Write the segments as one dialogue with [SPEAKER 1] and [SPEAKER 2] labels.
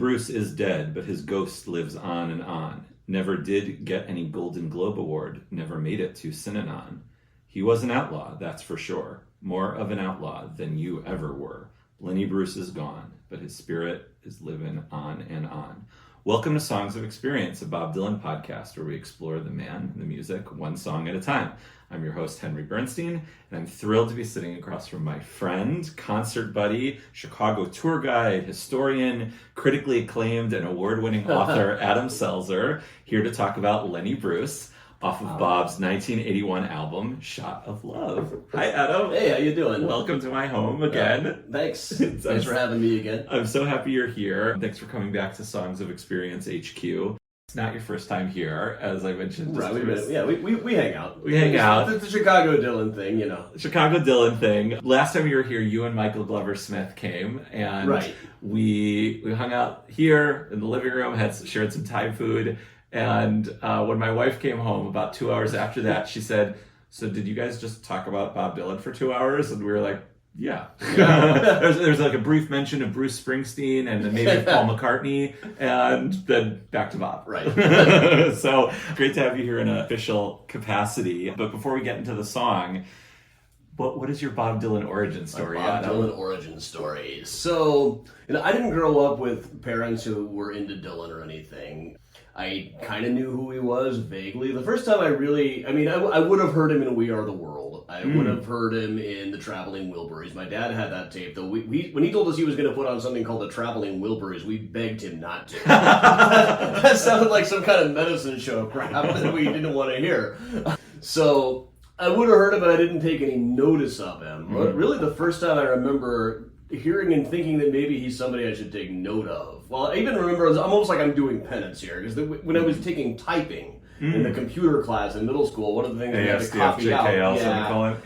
[SPEAKER 1] Bruce is dead, but his ghost lives on and on. Never did get any Golden Globe Award, never made it to Synanon. He was an outlaw, that's for sure. More of an outlaw than you ever were. Lenny Bruce is gone, but his spirit is living on and on. Welcome to Songs of Experience, a Bob Dylan podcast where we explore the man and the music one song at a time. I'm your host, Henry Bernstein, and I'm thrilled to be sitting across from my friend, concert buddy, Chicago tour guide, historian, critically acclaimed and award-winning author, Adam Selzer, here to talk about Lenny Bruce off of Bob's 1981 album, Shot of Love. Hi, Adam.
[SPEAKER 2] Hey, how you doing?
[SPEAKER 1] Welcome to my home again.
[SPEAKER 2] Thanks. Thanks for having me again.
[SPEAKER 1] I'm so happy you're here. Thanks for coming back to Songs of Experience HQ. It's not your first time here, as I mentioned.
[SPEAKER 2] Right, we hang out.
[SPEAKER 1] We hang out.
[SPEAKER 2] It's the Chicago Dylan thing, you know.
[SPEAKER 1] Chicago Dylan thing. Last time you were here, you and Michael Glover Smith came, and we hung out here in the living room, shared some Thai food, and when my wife came home about 2 hours after that, she said, "So did you guys just talk about Bob Dylan for 2 hours?" And we were like, yeah. there's like a brief mention of Bruce Springsteen and then maybe Paul McCartney, and then back to Bob.
[SPEAKER 2] Right.
[SPEAKER 1] So great to have you here in an official capacity. But before we get into the song, what is your Bob Dylan origin story?
[SPEAKER 2] Dylan origin story. So, I didn't grow up with parents who were into Dylan or anything. I kind of knew who he was vaguely. The first time I would have heard him in We Are the World. I would have heard him in the Traveling Wilburys. My dad had that tape, though. When he told us he was going to put on something called the Traveling Wilburys, we begged him not to. That sounded like some kind of medicine show crap that we didn't want to hear. So I would have heard him, but I didn't take any notice of him. But really, the first time I remember hearing and thinking that maybe he's somebody I should take note of. Well, I even remember, it's almost like I'm doing penance here, because when I was taking typing in the computer class in middle school, one of the things we had to copy out.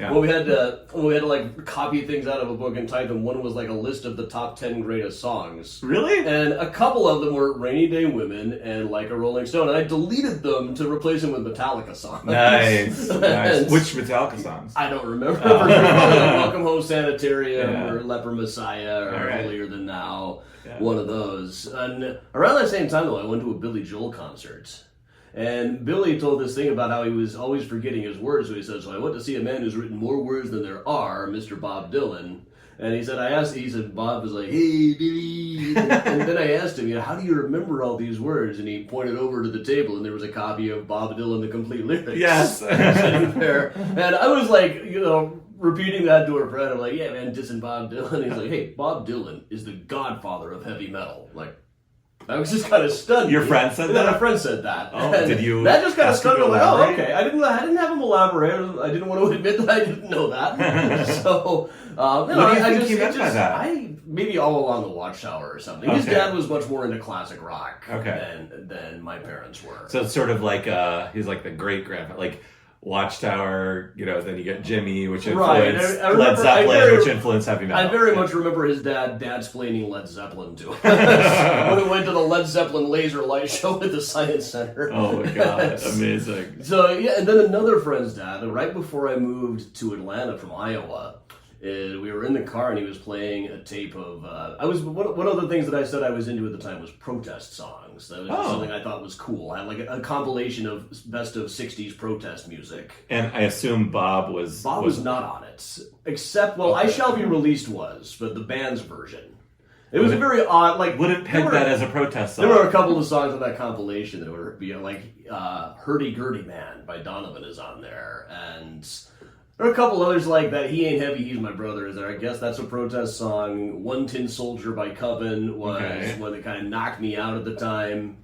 [SPEAKER 2] Well, we had to like copy things out of a book and type them. One was like a list of the top 10 greatest songs.
[SPEAKER 1] Really?
[SPEAKER 2] And a couple of them were Rainy Day Women and Like a Rolling Stone, and I deleted them to replace them with Metallica songs.
[SPEAKER 1] Nice. Which Metallica songs?
[SPEAKER 2] I don't remember. Welcome Home Sanitarium or Leper Messiah or Holier Than Now. Yeah. One of those. And around that same time, though, I went to a Billy Joel concert. And Billy told this thing about how he was always forgetting his words. So he said, "So I went to see a man who's written more words than there are, Mr. Bob Dylan." And he said, Bob was like, "Hey, Billy." And then I asked him, "How do you remember all these words?" And he pointed over to the table, and there was a copy of Bob Dylan, the complete lyrics.
[SPEAKER 1] Yes.
[SPEAKER 2] Sitting there. And I was like, repeating that to a friend. I'm like, "Yeah, man, dissing Bob Dylan." He's like, "Hey, Bob Dylan is the godfather of heavy metal." Like, I was just kind of stunned.
[SPEAKER 1] Your friend said that?
[SPEAKER 2] My friend said that.
[SPEAKER 1] Oh, did you?
[SPEAKER 2] That just kind of stunned me. Like, oh, okay. I didn't have him elaborate. I didn't want to admit that I didn't know that. So,
[SPEAKER 1] what do you think he meant by that?
[SPEAKER 2] Maybe All Along the Watchtower or something. His dad was much more into classic rock than my parents were.
[SPEAKER 1] So it's sort of like he's like the great grandpa, like Watchtower, then you get Jimmy, which influenced Led Zeppelin, which influenced heavy metal.
[SPEAKER 2] I very much remember his dad-splaining Led Zeppelin to him. When we went to the Led Zeppelin laser light show at the Science Center.
[SPEAKER 1] Oh my god, amazing.
[SPEAKER 2] So and then another friend's dad, right before I moved to Atlanta from Iowa, we were in the car and he was playing a tape of. One of the things that I said I was into at the time was protest songs. That was just something I thought was cool. I had like a compilation of best of '60s protest music.
[SPEAKER 1] And I assume Bob was
[SPEAKER 2] not on it, except I Shall Be Released was, but the band's version. It was a very odd,
[SPEAKER 1] wouldn't peg that as a protest song.
[SPEAKER 2] There were a couple of songs on that compilation that were "Hurdy-Gurdy Man" by Donovan is on there, and there are a couple others like that. He Ain't Heavy, He's My Brother is there. I guess that's a protest song. One Tin Soldier by Coven was one that kind of knocked me out at the time.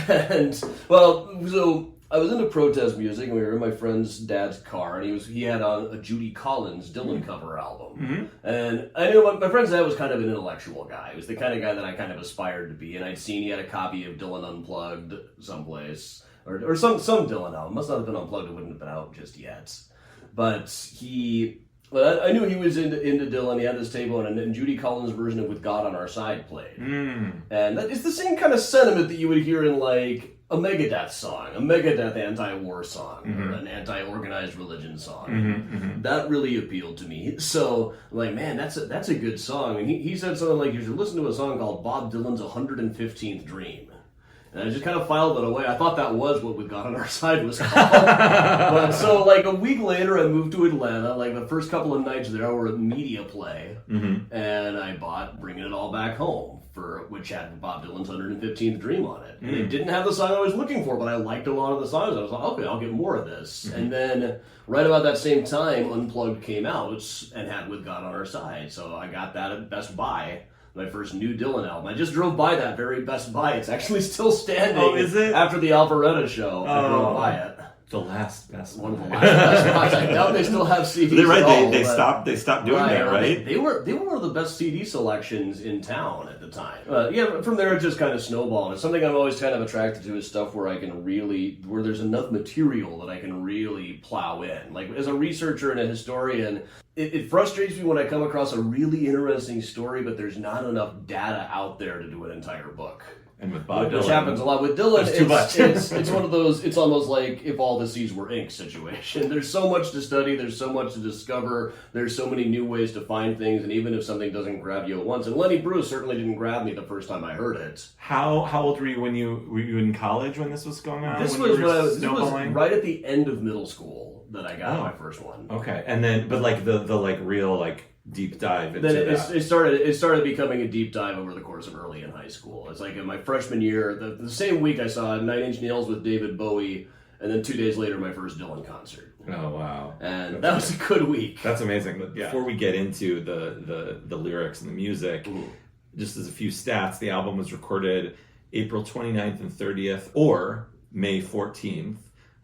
[SPEAKER 2] And, so I was into protest music, and we were in my friend's dad's car, and he had on a Judy Collins Dylan cover album. Mm-hmm. And I knew my friend's dad was kind of an intellectual guy. He was the kind of guy that I kind of aspired to be, and I'd seen he had a copy of Dylan Unplugged someplace, or some Dylan album. Must not have been Unplugged, it wouldn't have been out just yet. But I knew he was into Dylan. He had this tape on, and Judy Collins' version of "With God on Our Side" played. And it's the same kind of sentiment that you would hear in a Megadeth song, a Megadeth anti-war song, or an anti-organized religion song. That really appealed to me. So, like, man, that's a good song. And he said something like, you should listen to a song called Bob Dylan's 115th Dream. And I just kind of filed it away. I thought that was what We Got on Our Side was called. But so, like, a week later, I moved to Atlanta. Like, the first couple of nights there were at Media Play. And I bought Bringing It All Back Home, which had Bob Dylan's 115th Dream on it. And it didn't have the song I was looking for, but I liked a lot of the songs. I was like, okay, I'll get more of this. And then, right about that same time, Unplugged came out and had With God on Our Side. So I got that at Best Buy. My first new Dylan album. I just drove by that very Best Buy. It's actually still standing.
[SPEAKER 1] Oh, is it?
[SPEAKER 2] After the Alpharetta show, I drove by it.
[SPEAKER 1] The last Best Buy.
[SPEAKER 2] One of the last Best Buys. I doubt they still have CDs.
[SPEAKER 1] They're right.
[SPEAKER 2] At all,
[SPEAKER 1] they stopped doing that, right?
[SPEAKER 2] They were one of the best CD selections in town at the time. Yeah, from there it just kind of snowballed. It's something I'm always kind of attracted to is stuff where where there's enough material that I can really plow in. Like as a researcher and a historian, it frustrates me when I come across a really interesting story, but there's not enough data out there to do an entire book.
[SPEAKER 1] And with Bob Dylan,
[SPEAKER 2] which happens a lot with Dylan.
[SPEAKER 1] It's too much.
[SPEAKER 2] It's one of those. It's almost like If All the Seas Were Ink situation. There's so much to study. There's so much to discover. There's so many new ways to find things. And even if something doesn't grab you at once, and Lenny Bruce certainly didn't grab me the first time I heard it.
[SPEAKER 1] How old were you when were you in college when this was going on?
[SPEAKER 2] This was right at the end of middle school that I got my first one.
[SPEAKER 1] Okay, and then but like the like real like deep dive into
[SPEAKER 2] then
[SPEAKER 1] that.
[SPEAKER 2] It started becoming a deep dive over the course of early in high school. It's like in my freshman year, the same week I saw 9 Inch Nails with David Bowie, and then 2 days later my first Dylan concert.
[SPEAKER 1] Oh wow!
[SPEAKER 2] And that was a good week.
[SPEAKER 1] That's amazing. Before we get into the lyrics and the music, just as a few stats, the album was recorded April 29th and 30th, or May 14th,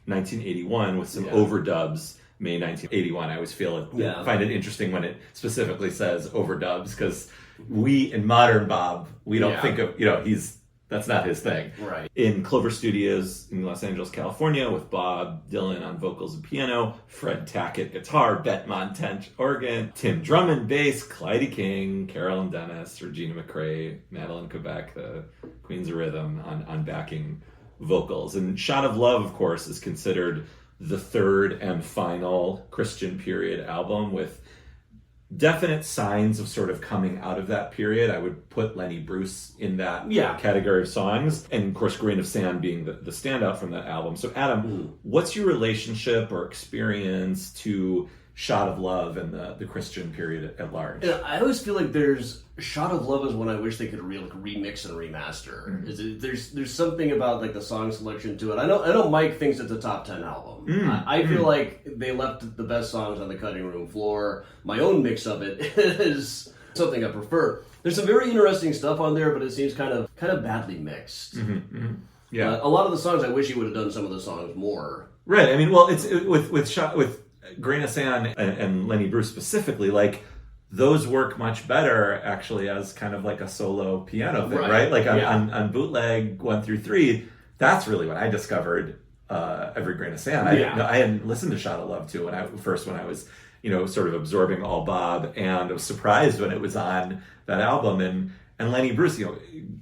[SPEAKER 1] 1981, with some overdubs. May 1981. I always find it interesting when it specifically says overdubs, because we in modern Bob, we don't think of, that's not his thing.
[SPEAKER 2] Right.
[SPEAKER 1] In Clover Studios in Los Angeles, California, with Bob Dylan on vocals and piano, Fred Tackett guitar, Bette Montench organ, Tim Drummond bass, Clyde King, Carolyn Dennis, Regina McRae, Madeline Quebec, the Queens of Rhythm on backing vocals. And Shot of Love, of course, is considered the third and final Christian period album, with definite signs of sort of coming out of that period. I would put Lenny Bruce in that category of songs, and of course Grain of Sand being the standout from that album. So Adam, what's your relationship or experience to Shot of Love and the Christian period at large?
[SPEAKER 2] I always feel like Shot of Love is one I wish they could remix and remaster. There's something about like the song selection to it. I know Mike thinks it's a top 10 album. I feel like they left the best songs on the cutting room floor. My own mix of it is something I prefer. There's some very interesting stuff on there, but it seems kind of badly mixed.
[SPEAKER 1] Yeah,
[SPEAKER 2] a lot of the songs I wish he would have done some of the songs more.
[SPEAKER 1] Right. I mean, well, it's with Grain of Sand and Lenny Bruce specifically, like those work much better actually as kind of like a solo piano thing, right? Like on bootleg 1 through 3, that's really when I discovered Every Grain of Sand. I hadn't listened to Shot of Love too when I was sort of absorbing all Bob, and I was surprised when it was on that album. And Lenny Bruce,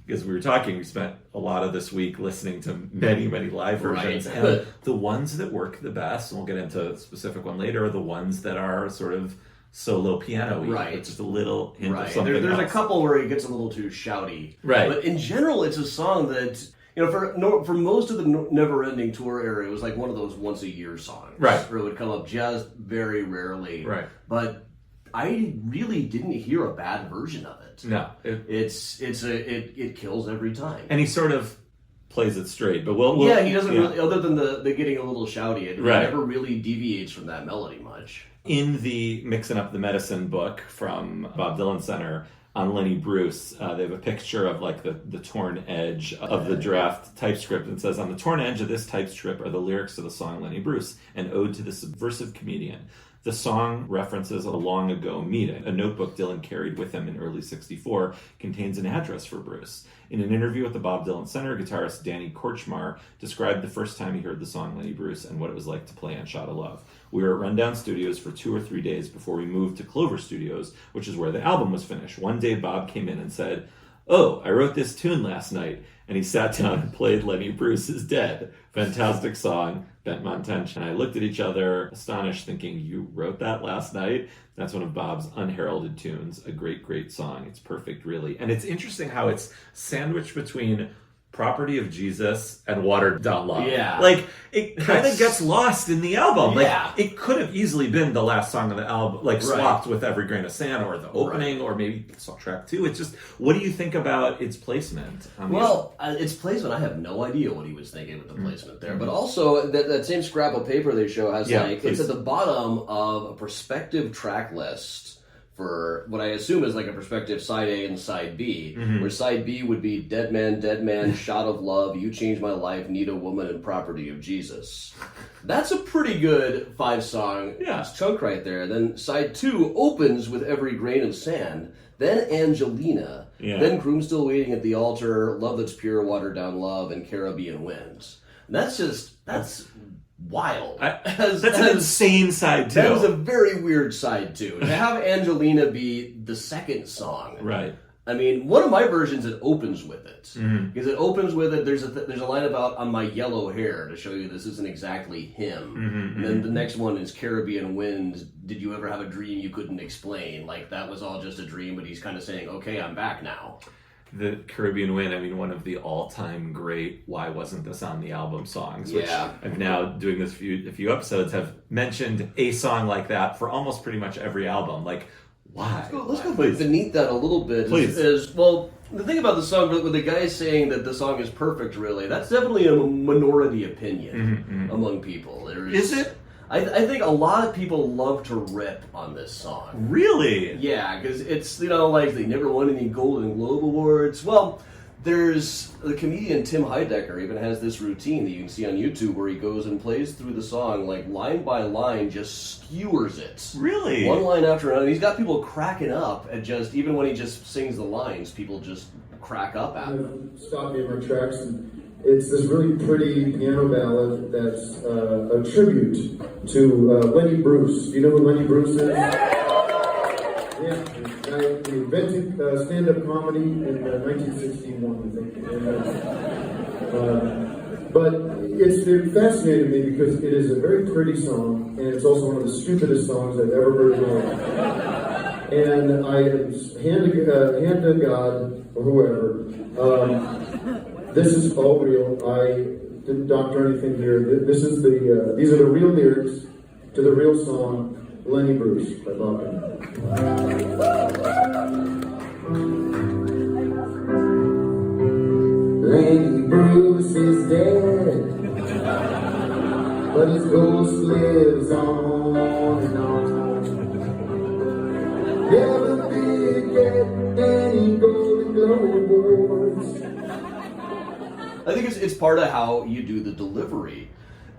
[SPEAKER 1] as we were talking, we spent a lot of this week listening to many, many live versions.
[SPEAKER 2] Right.
[SPEAKER 1] And the ones that work the best, and we'll get into a specific one later, are the ones that are sort of solo piano-y.
[SPEAKER 2] Right.
[SPEAKER 1] It's just a little hint of something
[SPEAKER 2] There's
[SPEAKER 1] else.
[SPEAKER 2] a couple where he gets a little too shouty.
[SPEAKER 1] Right.
[SPEAKER 2] But in general, it's a song that, for most of the Never Ending Tour era, it was like one of those once-a-year songs.
[SPEAKER 1] Right.
[SPEAKER 2] Where it would come up just very rarely.
[SPEAKER 1] Right.
[SPEAKER 2] But I really didn't hear a bad version of it.
[SPEAKER 1] No.
[SPEAKER 2] It kills every time.
[SPEAKER 1] And he sort of plays it straight, but
[SPEAKER 2] he doesn't really, other than the getting a little shouty, it never really deviates from that melody much.
[SPEAKER 1] In the Mixing Up the Medicine book from Bob Dylan Center on Lenny Bruce, they have a picture of like the torn edge of the draft typescript, and says, on the torn edge of this type strip are the lyrics to the song Lenny Bruce, an ode to the subversive comedian. The song references a long ago meeting. A notebook Dylan carried with him in early '64 contains an address for Bruce. In an interview with the Bob Dylan Center, guitarist Danny Korchmar described the first time he heard the song Lenny Bruce and what it was like to play on Shot of Love. We were at Rundown Studios for 2 or 3 days before we moved to Clover Studios, which is where the album was finished. One day Bob came in and said, "Oh, I wrote this tune last night." And he sat down and played Lenny Bruce is Dead. Fantastic song, Bent My Attention. I looked at each other, astonished, thinking, you wrote that last night? That's one of Bob's unheralded tunes. A great, great song. It's perfect, really. And it's interesting how it's sandwiched between Property of Jesus and Watered Down Love.
[SPEAKER 2] Yeah.
[SPEAKER 1] Like, it kind of gets lost in the album. Like,
[SPEAKER 2] Yeah.
[SPEAKER 1] it could have easily been the last song of the album, like, swapped with Every Grain of Sand or the opening, or maybe track 2. It's just, what do you think about its placement?
[SPEAKER 2] Its placement, I have no idea what he was thinking with the placement there. But also, that same scrap of paper they show has, it's at the bottom of a prospective track list for what I assume is like a prospective side A and side B, where side B would be Dead Man, Shot of Love, You Changed My Life, Need a Woman, and Property of Jesus. That's a pretty good 5-song chunk right there. Then side 2 opens with Every Grain of Sand, then Angelina, then Groom Still Waiting at the Altar, Love That's Pure, Watered Down Love, and Caribbean Winds. And that's wild.
[SPEAKER 1] That's an insane side 2.
[SPEAKER 2] That was a very weird side 2. To have Angelina be the second song.
[SPEAKER 1] Right.
[SPEAKER 2] I mean, one of my versions, it opens with it. Because it opens with it, there's a line about on my yellow hair to show you this isn't exactly him. And then the next one is Caribbean Winds. Did you ever have a dream you couldn't explain? Like, that was all just a dream, but he's kind of saying, okay, I'm back now.
[SPEAKER 1] The Caribbean Wind, I mean, one of the all-time great Why Wasn't This on the Album songs, which I've now, doing this a few episodes, have mentioned a song like that for almost pretty much every album. Like, why?
[SPEAKER 2] Let's go beneath that a little bit.
[SPEAKER 1] Please.
[SPEAKER 2] Well, the thing about the song, with the guy saying that the song is perfect, really, that's definitely a minority opinion among people.
[SPEAKER 1] Is it?
[SPEAKER 2] I think a lot of people love to rip on this song.
[SPEAKER 1] Really?
[SPEAKER 2] Yeah, because it's, like they never won any Golden Globe Awards. Well, there's the comedian Tim Heidecker even has this routine that you can see on YouTube where he goes and plays through the song, like line by line, just skewers it.
[SPEAKER 1] Really?
[SPEAKER 2] One line after another. He's got people cracking up at just, even when he just sings the lines, people just crack up at him.
[SPEAKER 3] Stopped me in my tracks. It's this really pretty piano ballad that's a tribute to Lenny Bruce. Do you know who Lenny Bruce is? Yeah, he invented stand-up comedy in 1961, I think. But it fascinated me because it is a very pretty song, and it's also one of the stupidest songs I've ever heard in my life. And I hand to God or whoever. This is all real. I didn't doctor anything here. These are the real lyrics to the real song, Lenny Bruce by Bob Dylan. Lenny Bruce is dead, but his ghost lives on and on. Never did get any Golden Globe Awards.
[SPEAKER 2] I think it's part of how you do the delivery.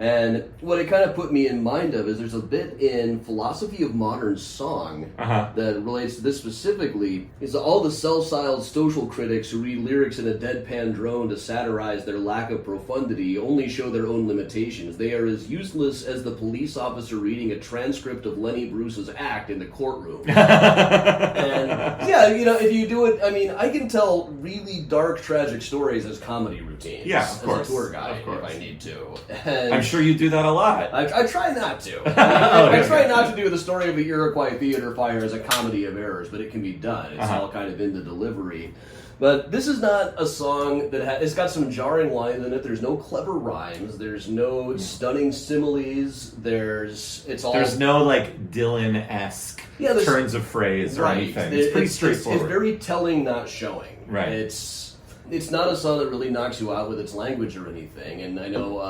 [SPEAKER 2] And what it kind of put me in mind of is there's a bit in Philosophy of Modern Song that relates to this specifically. Is all the self-styled social critics who read lyrics in a deadpan drone to satirize their lack of profundity only show their own limitations. They are as useless as the police officer reading a transcript of Lenny Bruce's act in the courtroom. And if you do it, I mean, I can tell really dark, tragic stories as comedy routines.
[SPEAKER 1] Yeah, of course.
[SPEAKER 2] As a tour guide, if I need to. And
[SPEAKER 1] I'm sure you do that a lot.
[SPEAKER 2] I try not to. I try not to do the story of the Iroquois Theater Fire as a comedy of errors, but it can be done. It's all kind of in the delivery. But this is not a song that it's got some jarring lines in it. There's no clever rhymes. There's no stunning similes. There's
[SPEAKER 1] no like Dylan-esque turns of phrase or anything. It's pretty straightforward.
[SPEAKER 2] It's very telling, not showing.
[SPEAKER 1] Right.
[SPEAKER 2] It's not a song that really knocks you out with its language or anything. And I know,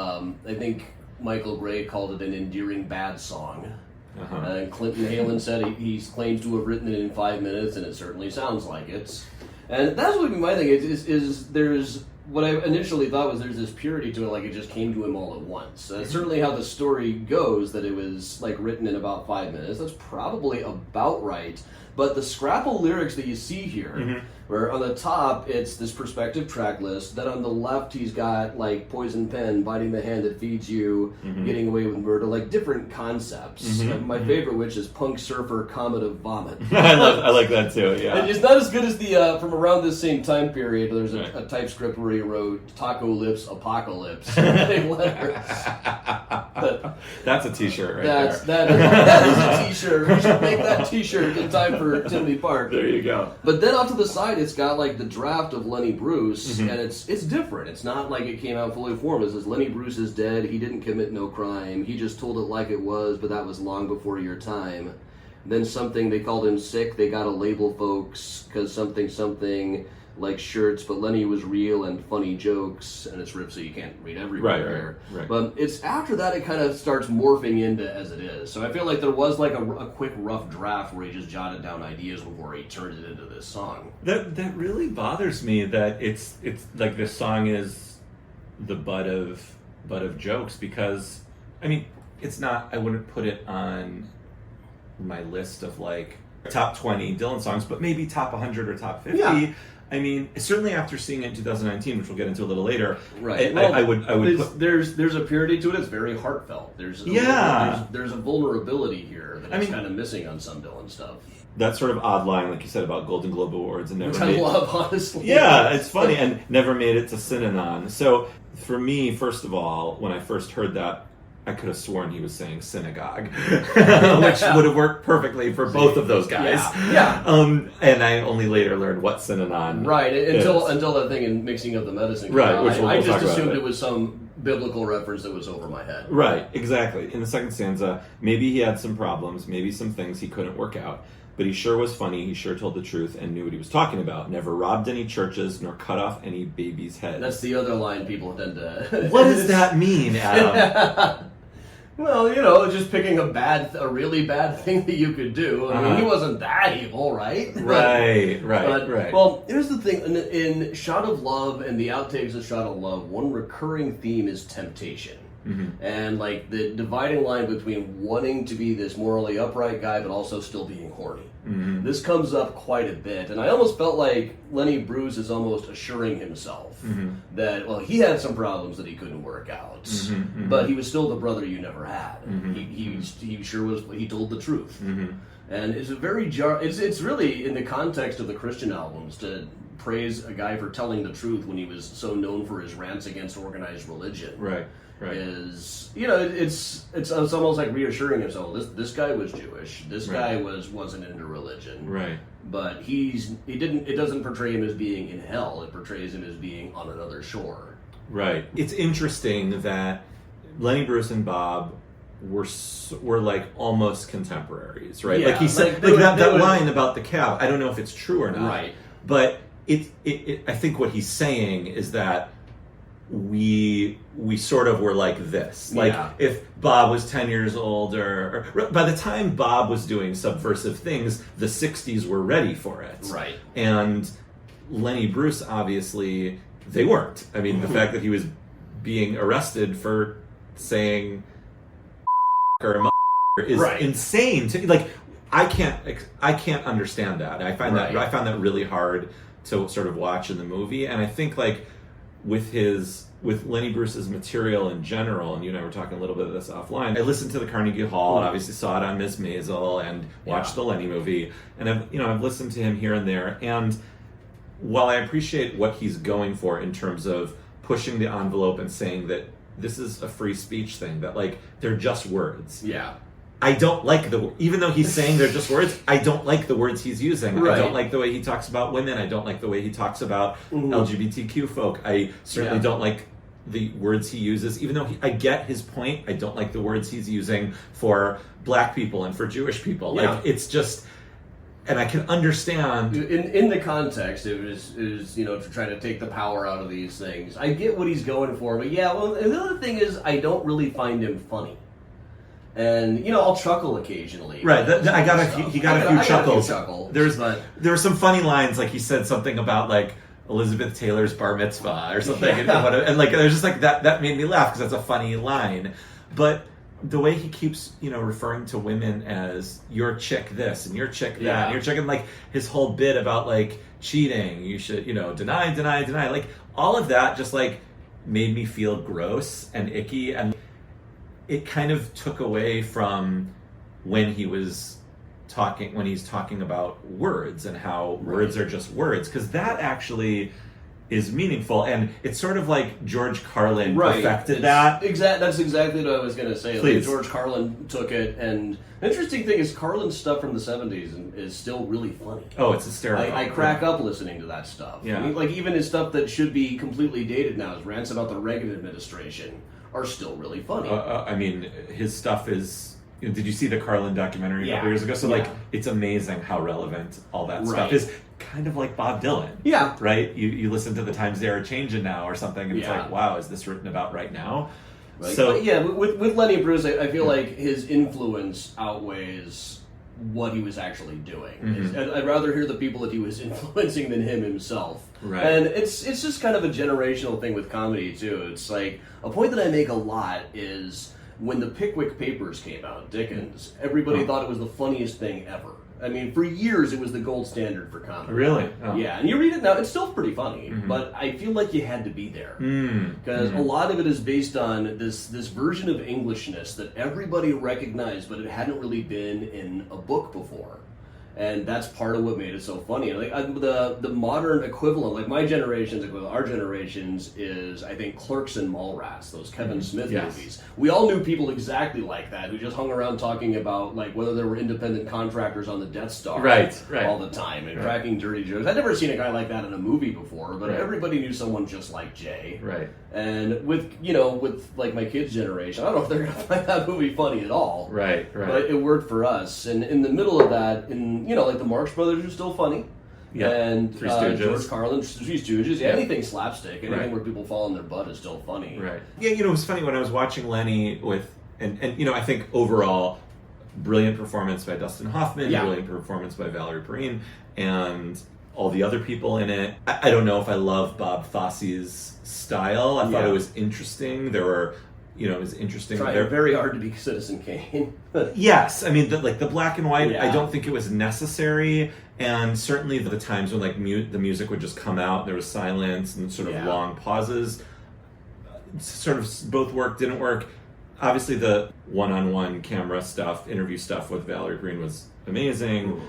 [SPEAKER 2] I think Michael Gray called it an endearing bad song. Clinton Halen said he claims to have written it in 5 minutes, and it certainly sounds like it. And that's what my thing is there's what I initially thought was there's this purity to it, like it just came to him all at once. That's certainly how the story goes, that it was like written in about 5 minutes. That's probably about right. But the scrapple lyrics that you see here, Where on the top, it's this perspective track list. Then on the left, he's got like Poison Pen, Biting the Hand That Feeds You, Getting Away with Murder, like different concepts. My favorite, which is Punk Surfer, Comet of Vomit.
[SPEAKER 1] I like that too, yeah.
[SPEAKER 2] And it's not as good as the, from around this same time period, there's a typescript where he wrote Taco Lips Apocalypse in big letters.
[SPEAKER 1] That's a t-shirt right
[SPEAKER 2] there. That is a t-shirt. We should make that t-shirt in time for Timothy Park.
[SPEAKER 1] There you go.
[SPEAKER 2] But then off to the side, it's got like the draft of Lenny Bruce, and it's different. It's not like it came out fully formed. It says Lenny Bruce is dead. He didn't commit no crime. He just told it like it was, but that was long before your time. Then something, they called him sick. They got to label folks because something like shirts, but Lenny was real and funny jokes, and it's ripped so you can't read everywhere.
[SPEAKER 1] Right.
[SPEAKER 2] But it's after that it kind of starts morphing into as it is. So I feel like there was like a quick rough draft where he just jotted down ideas before he turned it into this song.
[SPEAKER 1] That really bothers me that it's like this song is the butt of jokes, because I mean it's not, I wouldn't put it on my list of like top 20 Dylan songs, but maybe top 100 or top 50. Yeah. I mean, certainly after seeing it in 2019, which we'll get into a little later,
[SPEAKER 2] right?
[SPEAKER 1] I would put,
[SPEAKER 2] there's a purity to it. It's very heartfelt. There's a vulnerability here that is kind of missing on some Dylan stuff.
[SPEAKER 1] That sort of odd line, like you said, about Golden Globe Awards and
[SPEAKER 2] which I love, honestly.
[SPEAKER 1] Yeah, it's funny, and never made it to Synanon. So for me, first of all, when I first heard that, I could have sworn he was saying synagogue, which would have worked perfectly for both of those guys.
[SPEAKER 2] Yeah.
[SPEAKER 1] And I only later learned what Synanon
[SPEAKER 2] until that thing in Mixing of the Medicine.
[SPEAKER 1] Right, which
[SPEAKER 2] I just assumed it was some biblical reference that was over my head.
[SPEAKER 1] Right, exactly. In the second stanza, maybe he had some problems, maybe some things he couldn't work out. But he sure was funny, he sure told the truth and knew what he was talking about. Never robbed any churches, nor cut off any baby's head.
[SPEAKER 2] That's the other line people tend to...
[SPEAKER 1] What does that mean, Adam?
[SPEAKER 2] Well, just picking a really bad thing that you could do. I mean, he wasn't that evil, right?
[SPEAKER 1] Right.
[SPEAKER 2] Well, here's the thing. In Shot of Love and the outtakes of Shot of Love, one recurring theme is temptation. And like the dividing line between wanting to be this morally upright guy but also still being horny. This comes up quite a bit, and I almost felt like Lenny Bruce is almost assuring himself that, well, he had some problems that he couldn't work out, but he was still the brother you never had. He sure was. He told the truth, and it's a very it's really in the context of the Christian albums to praise a guy for telling the truth when he was so known for his rants against organized religion. Right. Is it's almost like reassuring himself. This guy was Jewish. This guy wasn't into religion. Right. But it doesn't portray him as being in hell. It portrays him as being on another shore.
[SPEAKER 1] Right. It's interesting that Lenny Bruce and Bob were like almost contemporaries, right?
[SPEAKER 2] Yeah,
[SPEAKER 1] like he said, that line about the cow. I don't know if it's true or not. Right. But I think what he's saying is that we sort of were like this. Like if Bob was 10 years old or by the time Bob was doing subversive things, the 60s were ready for it. Right. And Lenny Bruce, obviously, they weren't. I mean, the fact that he was being arrested for saying or is insane to like I can't understand that. I found that really hard to sort of watch in the movie, and I think like with Lenny Bruce's material in general, and you and I were talking a little bit of this offline, I listened to the Carnegie Hall and obviously saw it on Miss Maisel and watched the Lenny movie, and I've listened to him here and there, and while I appreciate what he's going for in terms of pushing the envelope and saying that this is a free speech thing, that like they're just words. Yeah. I don't like even though he's saying they're just words, I don't like the words he's using. Right. I don't like the way he talks about women. I don't like the way he talks about LGBTQ folk. I certainly don't like the words he uses, even though I get his point. I don't like the words he's using for black people and for Jewish people. Yeah. Like it's just, and I can understand
[SPEAKER 2] in the context it was to try to take the power out of these things. I get what he's going for, but the other thing is I don't really find him funny. And I'll chuckle occasionally. Right,
[SPEAKER 1] he got a few chuckles. There were some funny lines, like he said something about like Elizabeth Taylor's bar mitzvah or something, and like there's just like that made me laugh because that's a funny line. But the way he keeps, referring to women as your chick this and your chick that,
[SPEAKER 2] Yeah.
[SPEAKER 1] and your chick, and like his whole bit about like cheating, you should, deny. Like all of that just like made me feel gross and icky, and it kind of took away from when he's talking about words and how words are just words, because that actually is meaningful, and it's sort of like George Carlin perfected that.
[SPEAKER 2] That's exactly what I was going to say.
[SPEAKER 1] Please.
[SPEAKER 2] Like George Carlin took it, and the interesting thing is Carlin's stuff from the 70s is still really funny.
[SPEAKER 1] Oh, it's hysterical.
[SPEAKER 2] I crack up listening to that stuff.
[SPEAKER 1] Yeah.
[SPEAKER 2] I mean, like even his stuff that should be completely dated now, his rants about the Reagan administration, are still really funny.
[SPEAKER 1] I mean, his stuff is... Did you see the Carlin documentary a couple years ago? So,
[SPEAKER 2] Yeah.
[SPEAKER 1] like, it's amazing how relevant all that stuff
[SPEAKER 2] Right.
[SPEAKER 1] is. Kind of like Bob Dylan.
[SPEAKER 2] Yeah.
[SPEAKER 1] Right? You listen to The Times They Are Changing Now or something, and it's
[SPEAKER 2] Yeah.
[SPEAKER 1] like, wow, is this written about right now?
[SPEAKER 2] Right?
[SPEAKER 1] So,
[SPEAKER 2] But yeah, with Lenny Bruce, I feel like his influence outweighs what he was actually doing.
[SPEAKER 1] Mm-hmm.
[SPEAKER 2] I'd rather hear the people that he was influencing than him himself.
[SPEAKER 1] Right.
[SPEAKER 2] And it's just kind of a generational thing with comedy too. It's like a point that I make a lot is when the Pickwick Papers came out, Dickens, everybody thought it was the funniest thing ever. I mean, for years it was the gold standard for comedy.
[SPEAKER 1] Really? Oh.
[SPEAKER 2] Yeah, and you read it now, it's still pretty funny, but I feel like you had to be there. Because a lot of it is based on this version of Englishness that everybody recognized, but it hadn't really been in a book before. And that's part of what made it so funny. Like the modern equivalent, like my generation's equivalent, our generation's is, I think, Clerks and Mallrats, those Kevin Smith movies. We all knew people exactly like that who just hung around talking about like whether there were independent contractors on the Death Star all the time and cracking dirty jokes. I'd never seen a guy like that in a movie before, but everybody knew someone just like Jay.
[SPEAKER 1] Right.
[SPEAKER 2] And with like my kids' generation, I don't know if they're gonna find that movie funny at all.
[SPEAKER 1] Right.
[SPEAKER 2] But it worked for us. And in the middle of that, like the Marx Brothers are still funny.
[SPEAKER 1] Yeah.
[SPEAKER 2] And
[SPEAKER 1] Three Stooges.
[SPEAKER 2] George Carlin, Three Stooges. Yeah, anything slapstick, anything
[SPEAKER 1] Right.
[SPEAKER 2] where people fall on their butt is still funny.
[SPEAKER 1] Right. Yeah, it was funny when I was watching Lenny and I think overall, brilliant performance by Dustin Hoffman, brilliant performance by Valerie Perrine, and all the other people in it. I don't know if I love Bob Fosse's style. I thought it was interesting. There were, it was interesting.
[SPEAKER 2] Trying very hard to be Citizen Kane.
[SPEAKER 1] Yes, I mean, the black and white,
[SPEAKER 2] Yeah.
[SPEAKER 1] I don't think it was necessary, and certainly the times when like the music would just come out, there was silence and sort of long pauses, sort of both worked, didn't work. Obviously the one-on-one camera stuff, interview stuff with Valerie Green was amazing.
[SPEAKER 2] Ooh.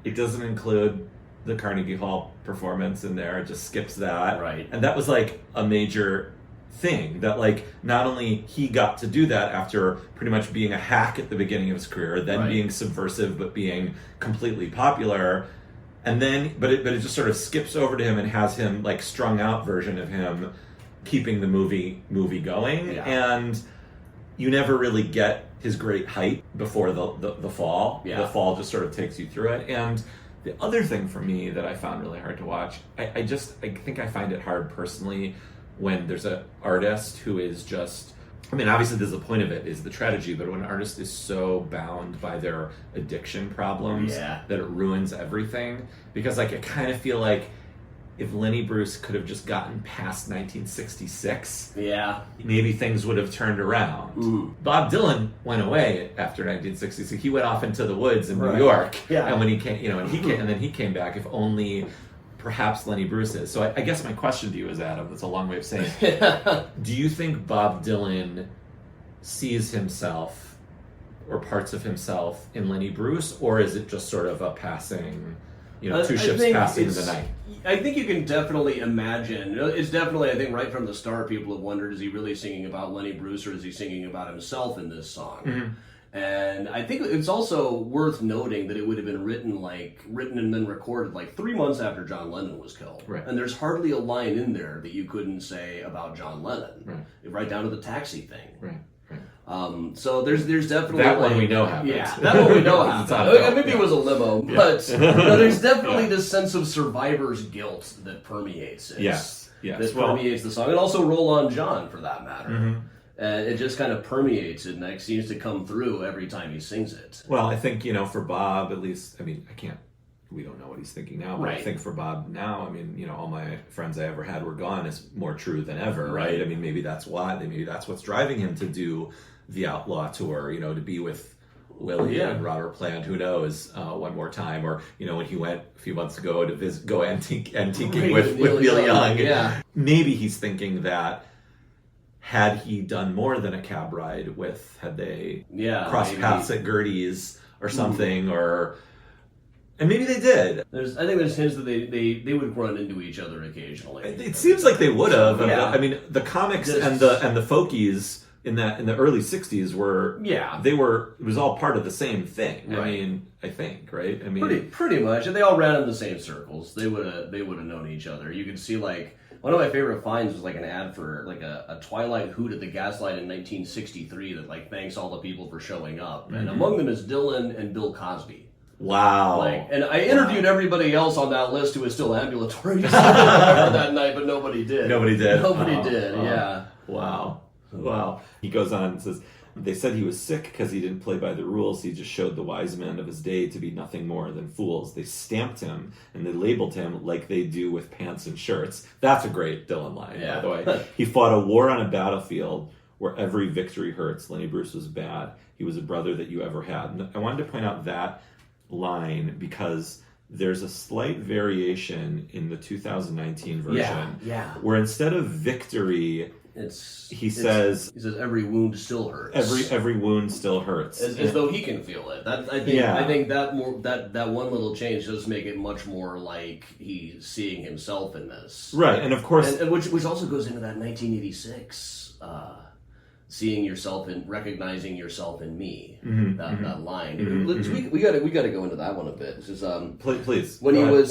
[SPEAKER 1] It doesn't include the Carnegie Hall performance in there, it just skips that.
[SPEAKER 2] Right.
[SPEAKER 1] And that was like a major thing that like not only he got to do that after pretty much being a hack at the beginning of his career, then being subversive but being completely popular, and then but it just sort of skips over to him and has him like strung out version of him keeping the movie going, and you never really get his great height before the fall. The fall just sort of takes you through it. And the other thing for me that I found really hard to watch, I think I find it hard personally when there's an artist who is just, I mean, obviously there's the point of it is the tragedy, but when an artist is so bound by their addiction problems that it ruins everything. Because like I kind of feel like if Lenny Bruce could have just gotten past 1966, maybe things would have turned around. Bob Dylan went away after 1966. He went off into the woods in New York, and when he came, and then he came back. If only, perhaps Lenny Bruce is. So I guess my question to you is, Adam, that's a long way of saying, do you think Bob Dylan sees himself or parts of himself in Lenny Bruce, or is it just sort of a passing? Two ships passing in the night.
[SPEAKER 2] I think you can definitely imagine. It's definitely, I think, right from the start, people have wondered, is he really singing about Lenny Bruce or is he singing about himself in this song? And I think it's also worth noting that it would have been written and then recorded like 3 months after John Lennon was killed. Right. And there's hardly a line in there that you couldn't say about John Lennon. Right down to the taxi thing. Right. So there's definitely
[SPEAKER 1] that one we know happened.
[SPEAKER 2] Yeah, that one we know happened. Maybe it was a limo, but there's definitely this sense of survivor's guilt that permeates it.
[SPEAKER 1] Yes.
[SPEAKER 2] That permeates the song, and also "Roll On John" for that matter. And it just kind of permeates it, and it seems to come through every time he sings it.
[SPEAKER 1] Well, I think for Bob, at least, I mean, we don't know what he's thinking now, but I think for Bob now, I mean, all my friends I ever had were gone is more true than ever, right? I mean, maybe that's why, maybe that's what's driving him to do the Outlaw tour, to be with Willie and Robert Plant, who knows, one more time, or when he went a few months ago to go antiquing with Neil Young.
[SPEAKER 2] Yeah.
[SPEAKER 1] Maybe he's thinking that had he done more than a cab ride had they crossed paths at Gertie's or something, and maybe they did.
[SPEAKER 2] I think there's hints that they would run into each other occasionally.
[SPEAKER 1] It seems like they would have.
[SPEAKER 2] Yeah.
[SPEAKER 1] I mean, the comics and the folkies in the early '60s were it was all part of the same thing.
[SPEAKER 2] Right.
[SPEAKER 1] I mean, I think, right? I mean,
[SPEAKER 2] pretty much, and they all ran in the same circles. They would have known each other. You could see like one of my favorite finds was like an ad for like a Twilight Hoot at the Gaslight in 1963 that like thanks all the people for showing up, and among them is Dylan and Bill Cosby.
[SPEAKER 1] Wow.
[SPEAKER 2] And I interviewed everybody else on that list who was still ambulatory that night, but nobody did.
[SPEAKER 1] Nobody did.
[SPEAKER 2] Yeah.
[SPEAKER 1] Wow. He goes on and says, they said he was sick because he didn't play by the rules. He just showed the wise men of his day to be nothing more than fools. They stamped him and they labeled him like they do with pants and shirts. That's a great Dylan line, by the way. He fought a war on a battlefield where every victory hurts. Lenny Bruce was bad. He was a brother that you ever had. And I wanted to point out that line because there's a slight variation in the 2019 version where instead of victory he says
[SPEAKER 2] every wound still hurts.
[SPEAKER 1] Every wound still hurts,
[SPEAKER 2] as though he can feel it. I think that one little change does make it much more like he's seeing himself in this,
[SPEAKER 1] right? And of course,
[SPEAKER 2] and which also goes into that 1986 seeing yourself and recognizing yourself in me. That line. We got to go into that one a bit. This is,
[SPEAKER 1] please.
[SPEAKER 2] When he was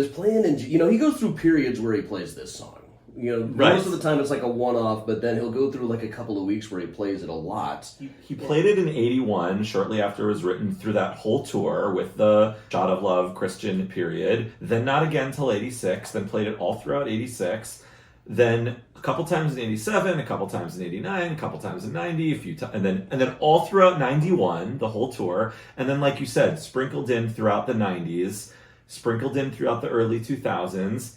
[SPEAKER 2] playing in, he goes through periods where he plays this song. Most of the time it's like a one-off, but then he'll go through like a couple of weeks where he plays it a lot.
[SPEAKER 1] He played it in 81, shortly after it was written, through that whole tour with the Shot of Love Christian period. Then not again till 86, then played it all throughout 86. Then a couple times in 87, a couple times in 89, a couple times in 90, a few times, and then all throughout 91, the whole tour. And then, like you said, sprinkled in throughout the 90s, sprinkled in throughout the early 2000s,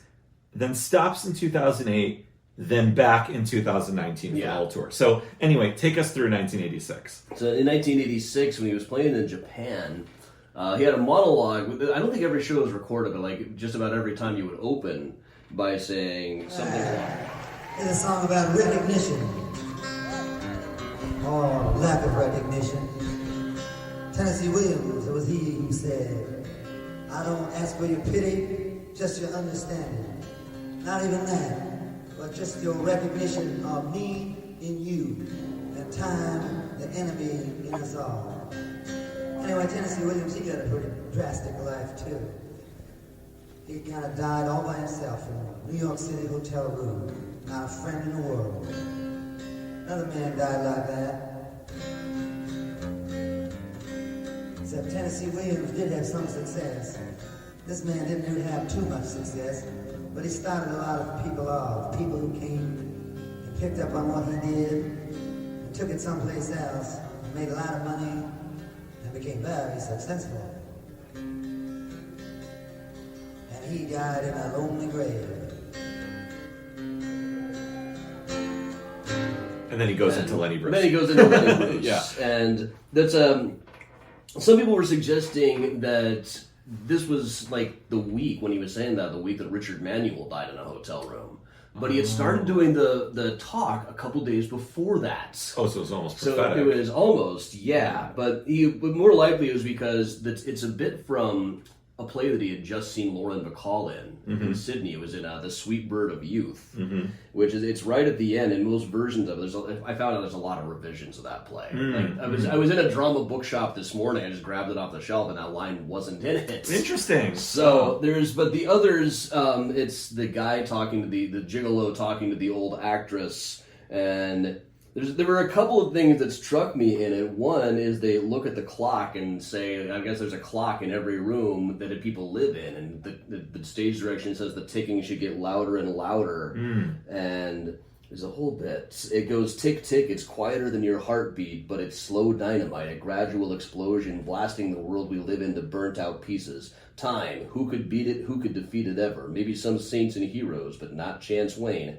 [SPEAKER 1] then stops in 2008, then back in 2019 for the whole tour. So anyway, take us through 1986.
[SPEAKER 2] So in 1986, when he was playing in Japan, he had a monologue. I don't think every show was recorded, but like just about every time you would open by saying something like...
[SPEAKER 4] It's a song about recognition, or lack of recognition. Tennessee Williams, it was he who said, I don't ask for your pity, just your understanding. Not even that, but just your recognition of me in you, and time, the enemy in us all. Anyway, Tennessee Williams, he got a pretty drastic life too. He kind of died all by himself in a New York City hotel room, not a friend in the world. Another man died like that. Except Tennessee Williams did have some success. This man didn't really have too much success. But he started a lot of people off, people who came and picked up on what he did and took it someplace else, and made a lot of money, and became very successful. And he died in a lonely grave.
[SPEAKER 1] And then he goes into Lenny Bruce.
[SPEAKER 2] Then he goes into Lenny Bruce.
[SPEAKER 1] Yeah.
[SPEAKER 2] And that's, some people were suggesting that this was like the week when he was saying that, the week that Richard Manuel died in a hotel room. But he had started doing the talk a couple days before that.
[SPEAKER 1] Oh, so it was almost prophetic.
[SPEAKER 2] So it was almost, yeah. But more likely it was because it's a bit from a play that he had just seen Lauren Bacall in Sydney. It was in The Sweet Bird of Youth, which it's right at the end. In most versions of it, I found out there's a lot of revisions of that play. Like I was in a drama bookshop this morning. I just grabbed it off the shelf, and that line wasn't in it.
[SPEAKER 1] Interesting.
[SPEAKER 2] So but the others, it's the guy talking to the gigolo talking to the old actress, and there were a couple of things that struck me in it. One is they look at the clock and say, I guess there's a clock in every room that people live in, and the stage direction says the ticking should get louder and louder. And there's a whole bit. It goes tick tick, it's quieter than your heartbeat, but it's slow dynamite, a gradual explosion blasting the world we live in to burnt out pieces. Time, who could beat it, who could defeat it ever? Maybe some saints and heroes, but not Chance Wayne.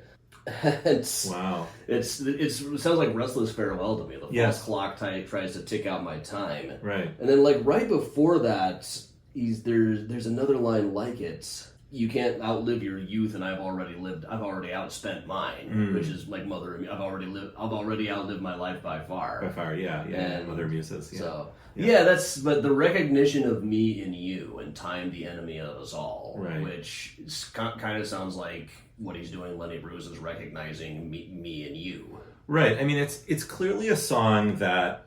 [SPEAKER 1] Wow.
[SPEAKER 2] It sounds like Restless Farewell to me. The
[SPEAKER 1] Yes.
[SPEAKER 2] false clock tries to tick out my time.
[SPEAKER 1] Right.
[SPEAKER 2] And then like right before that, there's another line like it. You can't outlive your youth, and I've already outspent mine, which is like I've already outlived my life by far.
[SPEAKER 1] By far, yeah.
[SPEAKER 2] And
[SPEAKER 1] Mother Muses. Yeah.
[SPEAKER 2] So but the recognition of me in you and time the enemy of us all,
[SPEAKER 1] Right.
[SPEAKER 2] which kind of sounds like what he's doing. Lenny Bruce is recognizing me and you.
[SPEAKER 1] Right. I mean, it's clearly a song that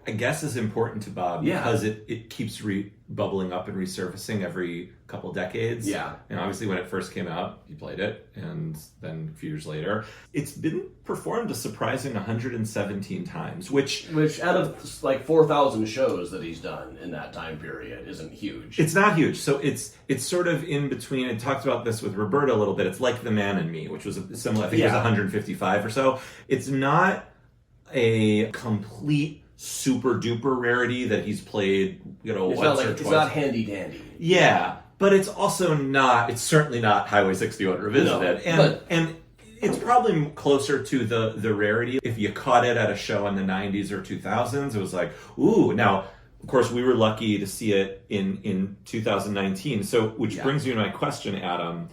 [SPEAKER 1] I guess is important to Bob because it keeps bubbling up and resurfacing every couple decades.
[SPEAKER 2] Yeah.
[SPEAKER 1] And obviously when it first came out, he played it, and then a few years later. It's been performed a surprising 117 times, which
[SPEAKER 2] out of like 4,000 shows that he's done in that time period isn't huge.
[SPEAKER 1] it's not huge. So it's sort of in between. I talked about this with Roberta a little bit. It's like The Man in Me, which was similar. I think it was 155 or so. It's not a complete super duper rarity that he's played, once or twice.
[SPEAKER 2] It's not handy dandy.
[SPEAKER 1] Yeah, but it's also not. It's certainly not Highway 61 Revisited, and it's probably closer to the rarity. If you caught it at a show in the 90s or 2000s, it was like, ooh. Now, of course, we were lucky to see it in 2019. So, which brings me to my question, Adam.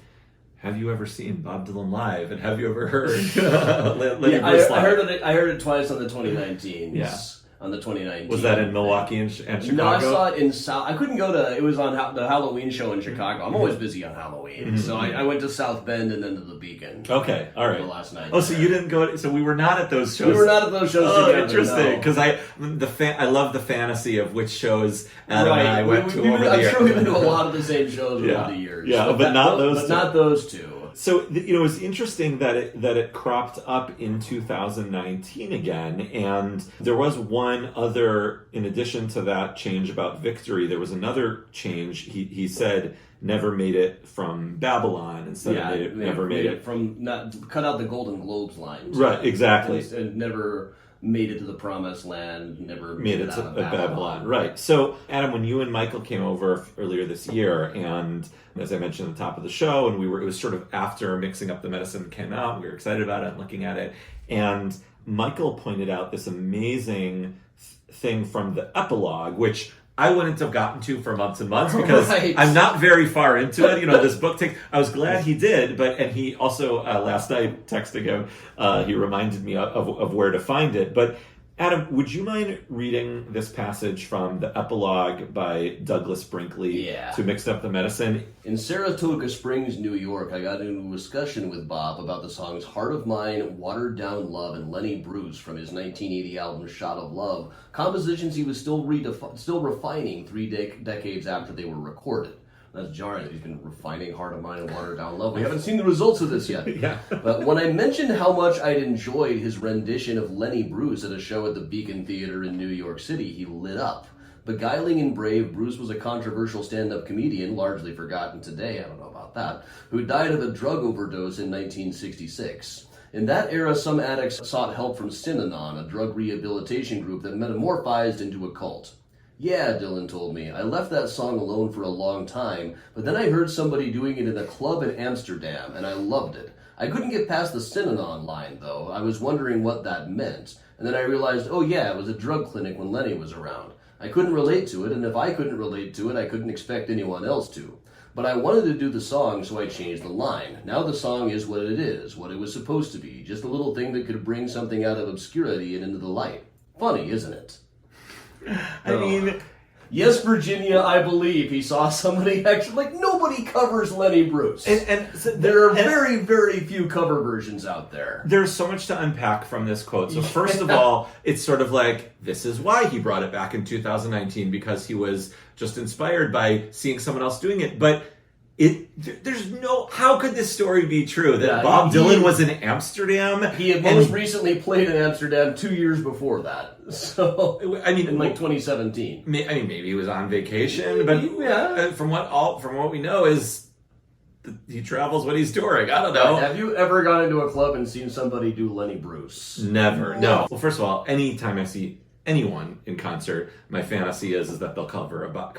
[SPEAKER 1] Have you ever seen Bob Dylan live? And have you ever heard Lenny Bruce live?
[SPEAKER 2] I heard it twice on the 2019s.
[SPEAKER 1] Yeah.
[SPEAKER 2] On the 2019.
[SPEAKER 1] Was that in Milwaukee and Chicago?
[SPEAKER 2] No, I saw it in South. I couldn't go to. It was on the Halloween show in Chicago. I'm always busy on Halloween, so I went to South Bend and then to the Beacon.
[SPEAKER 1] Okay, all right.
[SPEAKER 2] The last night.
[SPEAKER 1] Oh, so you didn't go? So we were not at those shows.
[SPEAKER 2] We were not at those shows.
[SPEAKER 1] Oh,
[SPEAKER 2] together,
[SPEAKER 1] interesting.
[SPEAKER 2] no.
[SPEAKER 1] Because I love the fantasy of which shows Adam and I went to over the
[SPEAKER 2] I'm
[SPEAKER 1] years.
[SPEAKER 2] sure we've been to a lot of the same shows over the years.
[SPEAKER 1] Yeah, but not those.
[SPEAKER 2] But not those two.
[SPEAKER 1] So it was interesting that it cropped up in 2019 again, and there was one other, in addition to that change about Victory, there was another change. He said never made it from Babylon instead of never made it
[SPEAKER 2] from cut out the Golden Globes line.
[SPEAKER 1] Right, exactly,
[SPEAKER 2] and never made it to the promised land, never
[SPEAKER 1] made it to Babylon. Right. So, Adam, when you and Michael came over earlier this year, and as I mentioned at the top of the show, and it was sort of after Mixing Up the Medicine came out, we were excited about it and looking at it, and Michael pointed out this amazing thing from the epilogue, which I wouldn't have gotten to for months and months because I'm not very far into it. This book takes. I was glad he did, and he also last night texting him, he reminded me of where to find it. But Adam, would you mind reading this passage from the epilogue by Douglas Brinkley to Mixed Up the Medicine?
[SPEAKER 2] In Saratoga Springs, New York, I got into a discussion with Bob about the songs Heart of Mine, Watered Down Love, and Lenny Bruce from his 1980 album Shot of Love, compositions he was still refining 3 decades after they were recorded. That's jarring that he's been refining Heart of Mine and Watered Down Love. We haven't seen the results of this yet. But when I mentioned how much I'd enjoyed his rendition of Lenny Bruce at a show at the Beacon Theater in New York City, he lit up. Beguiling and brave, Bruce was a controversial stand-up comedian, largely forgotten today, I don't know about that, who died of a drug overdose in 1966. In that era, some addicts sought help from Synanon, a drug rehabilitation group that metamorphized into a cult. Yeah, Dylan told me, I left that song alone for a long time, but then I heard somebody doing it in a club in Amsterdam, and I loved it. I couldn't get past the Synanon line, though. I was wondering what that meant. And then I realized, oh yeah, it was a drug clinic when Lenny was around. I couldn't relate to it, and if I couldn't relate to it, I couldn't expect anyone else to. But I wanted to do the song, so I changed the line. Now the song is what it is, what it was supposed to be, just a little thing that could bring something out of obscurity and into the light. Funny, isn't it?
[SPEAKER 1] I mean,
[SPEAKER 2] yes, Virginia, I believe he saw somebody actually, nobody covers Lenny Bruce.
[SPEAKER 1] And so
[SPEAKER 2] there are very, very few cover versions out there.
[SPEAKER 1] There's so much to unpack from this quote. So first of all, it's sort of like, this is why he brought it back in 2019, because he was just inspired by seeing someone else doing it. But how could this story be true that Bob Dylan was in Amsterdam?
[SPEAKER 2] He had most recently played in Amsterdam 2 years before that. So,
[SPEAKER 1] I mean,
[SPEAKER 2] in 2017.
[SPEAKER 1] Maybe he was on vacation, but from what we know is he travels when he's touring. I don't know.
[SPEAKER 2] Have you ever gone into a club and seen somebody do Lenny Bruce?
[SPEAKER 1] Never. No. Well, first of all, anytime I see anyone in concert, my fantasy is that they'll cover a Bob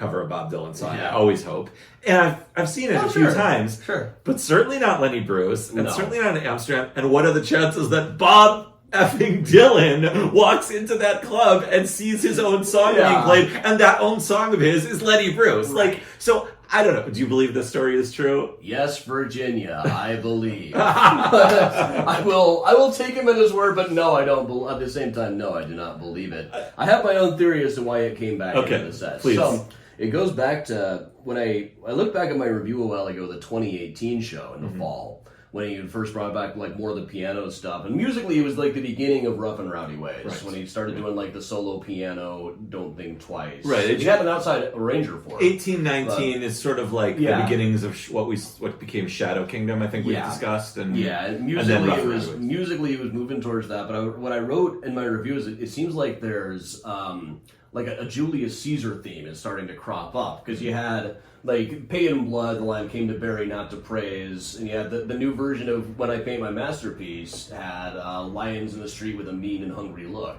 [SPEAKER 1] Dylan song.
[SPEAKER 2] Yeah.
[SPEAKER 1] I always hope. And I've seen it a few times.
[SPEAKER 2] Sure.
[SPEAKER 1] But certainly not Lenny Bruce, and
[SPEAKER 2] No.
[SPEAKER 1] certainly not in Amsterdam. And what are the chances that Bob effing Dylan walks into that club and sees his own song being played, and that own song of his is Lenny Bruce?
[SPEAKER 2] Right.
[SPEAKER 1] Like, so I don't know. Do you believe this story is true?
[SPEAKER 2] Yes, Virginia, I believe. I will take him at his word, but no, I don't. At the same time, no, I do not believe it. I have my own theory as to why it came back into the set.
[SPEAKER 1] Please.
[SPEAKER 2] So it goes back to when I looked back at my review a while ago, the 2018 show in the fall, when he first brought back like more of the piano stuff, and musically it was like the beginning of Rough and Rowdy Ways,
[SPEAKER 1] Right.
[SPEAKER 2] when he started doing like the solo piano, Don't Think Twice.
[SPEAKER 1] Right.
[SPEAKER 2] He had an outside arranger for it.
[SPEAKER 1] 1819 is sort of like the beginnings of what became Shadow Kingdom. I think we discussed, and
[SPEAKER 2] and
[SPEAKER 1] then Rough and
[SPEAKER 2] was
[SPEAKER 1] Rowdy Ways.
[SPEAKER 2] musically he was moving towards that. But what I wrote in my review is it seems like there's like a Julius Caesar theme is starting to crop up, because you had like Pain and Blood, the line came to bury, not to praise, and you had the new version of When I Paint My Masterpiece had lions in the street with a mean and hungry look,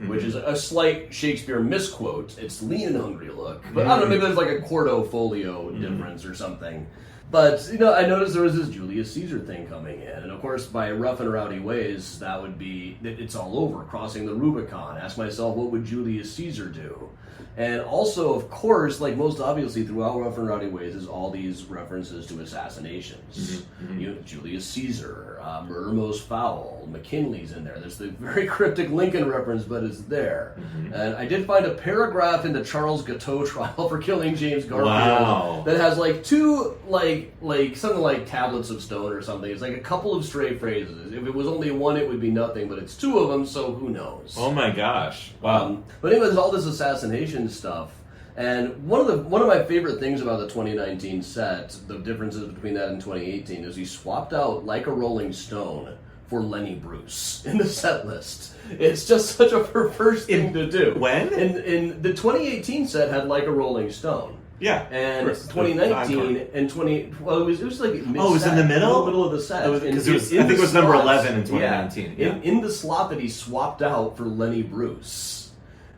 [SPEAKER 2] which is a slight Shakespeare misquote. It's lean and hungry look, but I don't know, maybe there's like a quarto folio difference or something. But, you know, I noticed there was this Julius Caesar thing coming in. And, of course, by Rough and Rowdy Ways, that would be, it's all over, crossing the Rubicon. Ask myself, what would Julius Caesar do? And also, of course, like most obviously throughout Rough and Rowdy Ways is all these references to assassinations. You know, Julius Caesar, Murder Most Foul, McKinley's in there. There's the very cryptic Lincoln reference, but it's there. And I did find a paragraph in the Charles Guiteau trial for killing James Garfield that has like two, like something like tablets of stone or something. It's like a couple of stray phrases. If it was only one, it would be nothing, but it's two of them, so who knows?
[SPEAKER 1] Oh my gosh! Wow.
[SPEAKER 2] But anyways, all this assassination stuff, and one of my favorite things about the 2019 set, the differences between that and 2018, is he swapped out Like a Rolling Stone for Lenny Bruce in the set list. It's just such a perverse thing to do.
[SPEAKER 1] When?
[SPEAKER 2] In the 2018 set had Like a Rolling Stone.
[SPEAKER 1] Yeah,
[SPEAKER 2] And 2019 and it was like mid-set,
[SPEAKER 1] it was in the middle
[SPEAKER 2] of the set.
[SPEAKER 1] Because I think it was number 11 in 2019.
[SPEAKER 2] Yeah. In the slot that he swapped out for Lenny Bruce,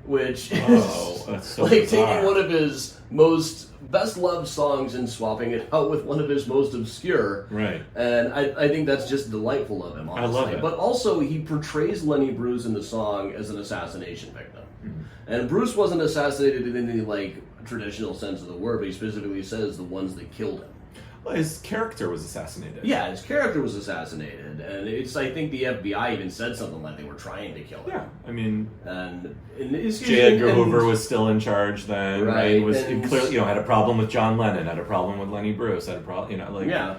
[SPEAKER 2] which is
[SPEAKER 1] that's so
[SPEAKER 2] like
[SPEAKER 1] bizarre.
[SPEAKER 2] taking one of his most best loved songs and swapping it out with one of his most obscure.
[SPEAKER 1] Right.
[SPEAKER 2] And I think that's just delightful of him, honestly.
[SPEAKER 1] I love it.
[SPEAKER 2] But also he portrays Lenny Bruce in the song as an assassination victim. And Bruce wasn't assassinated in any like traditional sense of the word, but he specifically says the ones that killed him.
[SPEAKER 1] Well, his character was assassinated.
[SPEAKER 2] Yeah, his character was assassinated, and I think the FBI even said something like they were trying to kill him.
[SPEAKER 1] Yeah, I mean,
[SPEAKER 2] And
[SPEAKER 1] J. Edgar Hoover was still in charge then.
[SPEAKER 2] Right,
[SPEAKER 1] Was
[SPEAKER 2] and-
[SPEAKER 1] clearly, had a problem with John Lennon, had a problem with Lenny Bruce, had a problem,
[SPEAKER 2] Yeah.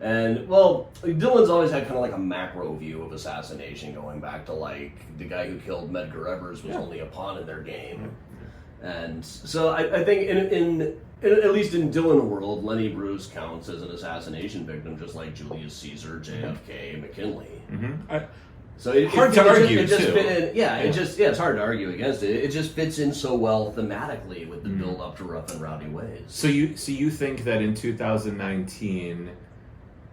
[SPEAKER 2] And, well, Dylan's always had kind of like a macro view of assassination, going back to, like, the guy who killed Medgar Evers was only a pawn in their game. And so I think in at least in Dylan world, Lenny Bruce counts as an assassination victim, just like Julius Caesar, JFK, McKinley. So
[SPEAKER 1] Hard to argue,
[SPEAKER 2] it just
[SPEAKER 1] too.
[SPEAKER 2] fit in. It's hard to argue against it. It just fits in so well thematically with the build up to Rough and Rowdy Ways.
[SPEAKER 1] So you think that in 2019,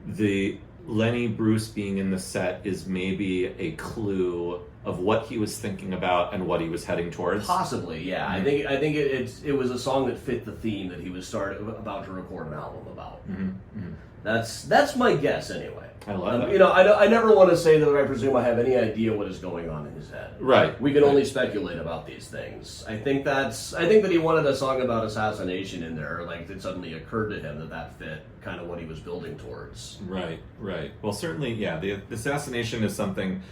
[SPEAKER 1] the Lenny Bruce being in the set is maybe a clue of what he was thinking about and what he was heading towards?
[SPEAKER 2] Possibly, yeah. I think it was a song that fit the theme that he was about to record an album about. That's my guess anyway.
[SPEAKER 1] I love that.
[SPEAKER 2] You know, I never want to say that I presume I have any idea what is going on in his head.
[SPEAKER 1] Right.
[SPEAKER 2] We can only speculate about these things. I think that he wanted a song about assassination in there, like it suddenly occurred to him that fit kind of what he was building towards.
[SPEAKER 1] Right. Well, certainly, yeah. The assassination is something.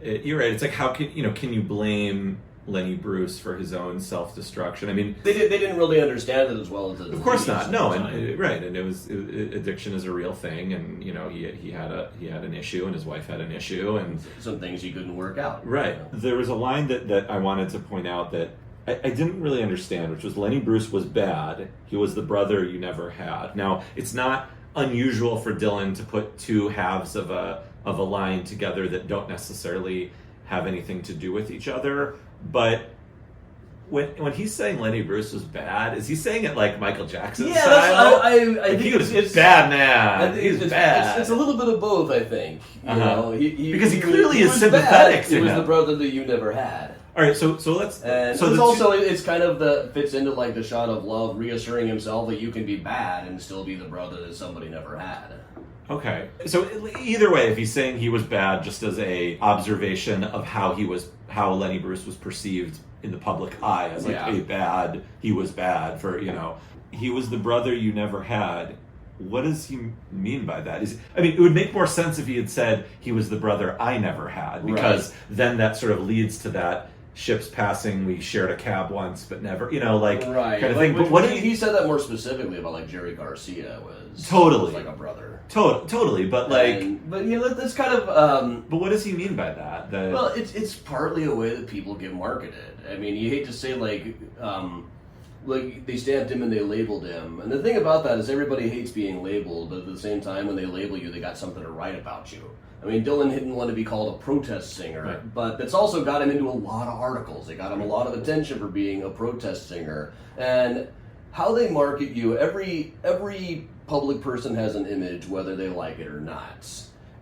[SPEAKER 1] You're right. It's like, how can you blame Lenny Bruce for his own self-destruction? I mean,
[SPEAKER 2] They didn't really understand it as well as
[SPEAKER 1] of course not. No,
[SPEAKER 2] and
[SPEAKER 1] and it was addiction is a real thing, and he had an issue, and his wife had an issue, and
[SPEAKER 2] some things he couldn't work out.
[SPEAKER 1] right. There was a line that I wanted to point out that I didn't really understand, which was Lenny Bruce was bad. He was the brother you never had. Now, it's not unusual for Dylan to put two halves of a line together that don't necessarily have anything to do with each other, but when he's saying Lenny Bruce was bad, is he saying it like Michael Jackson style?
[SPEAKER 2] I think
[SPEAKER 1] he was bad man. He's bad.
[SPEAKER 2] It's a little bit of both, I think. You know,
[SPEAKER 1] Because he
[SPEAKER 2] was-
[SPEAKER 1] clearly
[SPEAKER 2] he
[SPEAKER 1] is
[SPEAKER 2] was
[SPEAKER 1] sympathetic
[SPEAKER 2] bad.
[SPEAKER 1] to
[SPEAKER 2] He was
[SPEAKER 1] him.
[SPEAKER 2] the brother that you never had.
[SPEAKER 1] All right, so let's.
[SPEAKER 2] And
[SPEAKER 1] so
[SPEAKER 2] it's
[SPEAKER 1] the
[SPEAKER 2] also it's kind of fits into like the shot of love reassuring himself that you can be bad and still be the brother that somebody never had.
[SPEAKER 1] Okay, so either way, if he's saying he was bad, just as a observation of how Lenny Bruce was perceived in the public eye as like he was bad for he was the brother you never had. What does he mean by that? It would make more sense if he had said he was the brother I never had, because then that sort of leads to that ships passing, we shared a cab once but never, kind of thing. But what
[SPEAKER 2] he said that more specifically about like Jerry Garcia was like a brother.
[SPEAKER 1] Totally, but
[SPEAKER 2] that's kind of.
[SPEAKER 1] But what does he mean by that?
[SPEAKER 2] Well, it's partly a way that people get marketed. I mean, you hate to say like they stamped him and they labeled him, and the thing about that is everybody hates being labeled, but at the same time, when they label you, they got something to write about you. I mean, Dylan didn't want to be called a protest singer, but that's also got him into a lot of articles. They got him a lot of attention for being a protest singer. And how they market you, every public person has an image, whether they like it or not.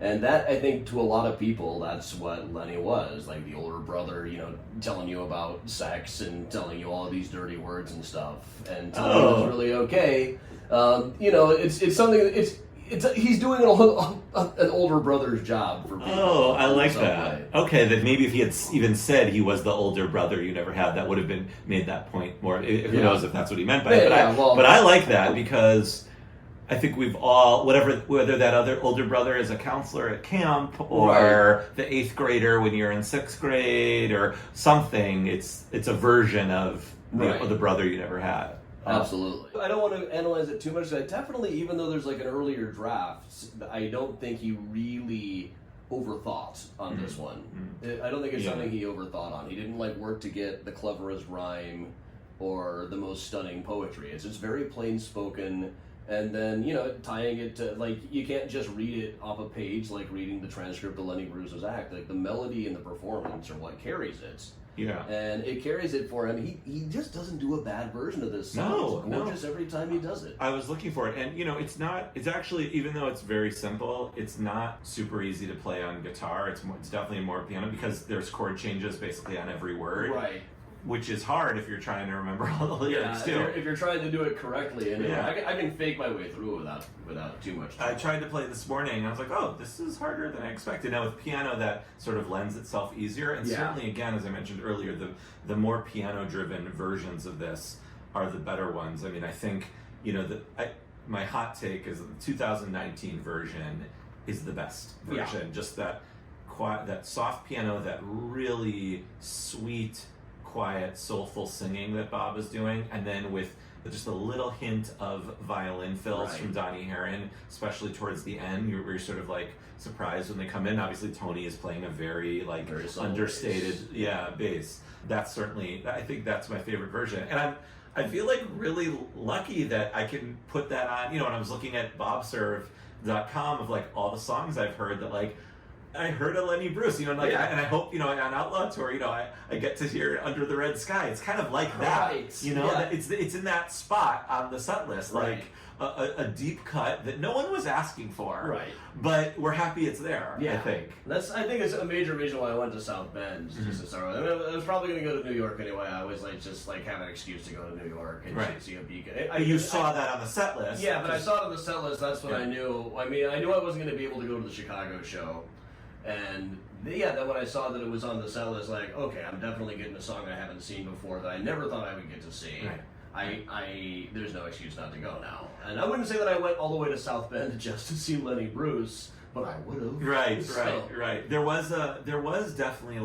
[SPEAKER 2] And that, I think, to a lot of people, that's what Lenny was. Like the older brother, telling you about sex and telling you all of these dirty words and stuff. And telling you it's really okay. It's something he's doing an older brother's job for people.
[SPEAKER 1] Oh, I like that. Way. Okay, that maybe if he had even said he was the older brother you never had, that would have been made that point more. Who knows if that's what he meant by it? But I like that because I think we've all, whether that other older brother is a counselor at camp or the 8th grader when you're in 6th grade or something, it's a version of the brother you never had.
[SPEAKER 2] Absolutely. I don't want to analyze it too much. I definitely, even though there's like an earlier draft, I don't think he really overthought on this one. I don't think it's something he overthought on. He didn't work to get the cleverest rhyme or the most stunning poetry. It's just very plain spoken, and then tying it to you can't just read it off a page like reading the transcript of Lenny Bruce's act. Like the melody and the performance are what carries it.
[SPEAKER 1] Yeah.
[SPEAKER 2] And it carries it for him. He just doesn't do a bad version of this song. It's gorgeous every time he does it.
[SPEAKER 1] I was looking for it. And, it's actually, even though it's very simple, it's not super easy to play on guitar. It's definitely more piano because there's chord changes basically on every word.
[SPEAKER 2] Right.
[SPEAKER 1] Which is hard if you're trying to remember all the lyrics too.
[SPEAKER 2] If you're trying to do it correctly, and I can fake my way through without too much trouble.
[SPEAKER 1] I tried to play this morning, and I was like, oh, this is harder than I expected. Now with piano, that sort of lends itself easier, and certainly, again, as I mentioned earlier, the more piano-driven versions of this are the better ones. I mean, I think, my hot take is the 2019 version is the best version. Yeah. Just that soft piano, that really sweet, quiet, soulful singing that Bob is doing, and then with just a little hint of violin fills from Donnie Herron, especially towards the end, you're sort of surprised when they come in. Obviously, Tony is playing a very understated bass. That's certainly, I think that's my favorite version, and I feel really lucky that I can put that on. When I was looking at bobserve.com of all the songs I've heard that I heard a Lenny Bruce, and I hope, on Outlaw Tour, I get to hear Under the Red Sky. It's kind of like that, that it's in that spot on the set list, a deep cut that no one was asking for, but we're happy it's there. I think
[SPEAKER 2] it's a major reason why I went to South Bend just to start with. I was probably going to go to New York anyway. I always have an excuse to go to New York and see a beacon.
[SPEAKER 1] You saw that on the set list.
[SPEAKER 2] Yeah, but I saw it on the set list. That's what I knew. I mean, I knew I wasn't going to be able to go to the Chicago show. And then when I saw that it was on the set list, okay, I'm definitely getting a song I haven't seen before that I never thought I would get to see. There's no excuse not to go now. And I wouldn't say that I went all the way to South Bend just to see Lenny Bruce, but I would have.
[SPEAKER 1] Right. There was definitely